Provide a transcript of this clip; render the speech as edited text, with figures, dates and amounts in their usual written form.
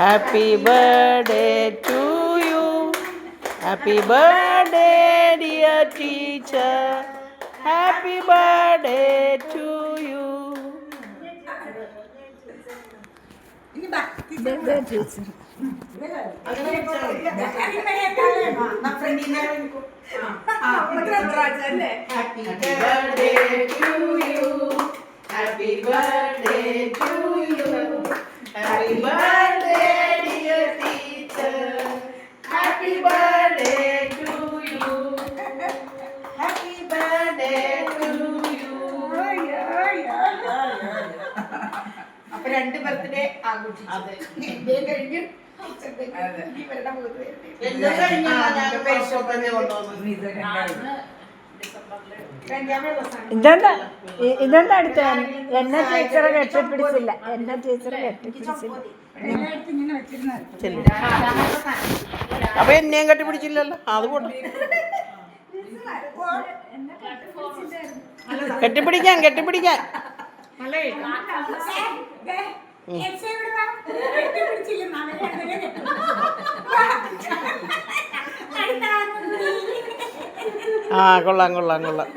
Happy birthday to you. Happy birthday, dear teacher. Happy birthday to you. Happy birthday to you. Happy birthday to you. Happy birthday, dear teacher. Happy birthday to you. Happy birthday to you. അപ്പൊ 2 birthday ആഘോഷിച്ചു. കഴിഞ്ഞു ഇതെന്താ അടുത്ത എന്നെ ടീച്ചറെ കെട്ടിപ്പിടിച്ചില്ല. അപ്പൊ എന്നെയും കെട്ടിപ്പിടിച്ചില്ലല്ലോ. അത് പോട്ടെ, കെട്ടിപ്പിടിക്കാൻ കൊള്ളാം.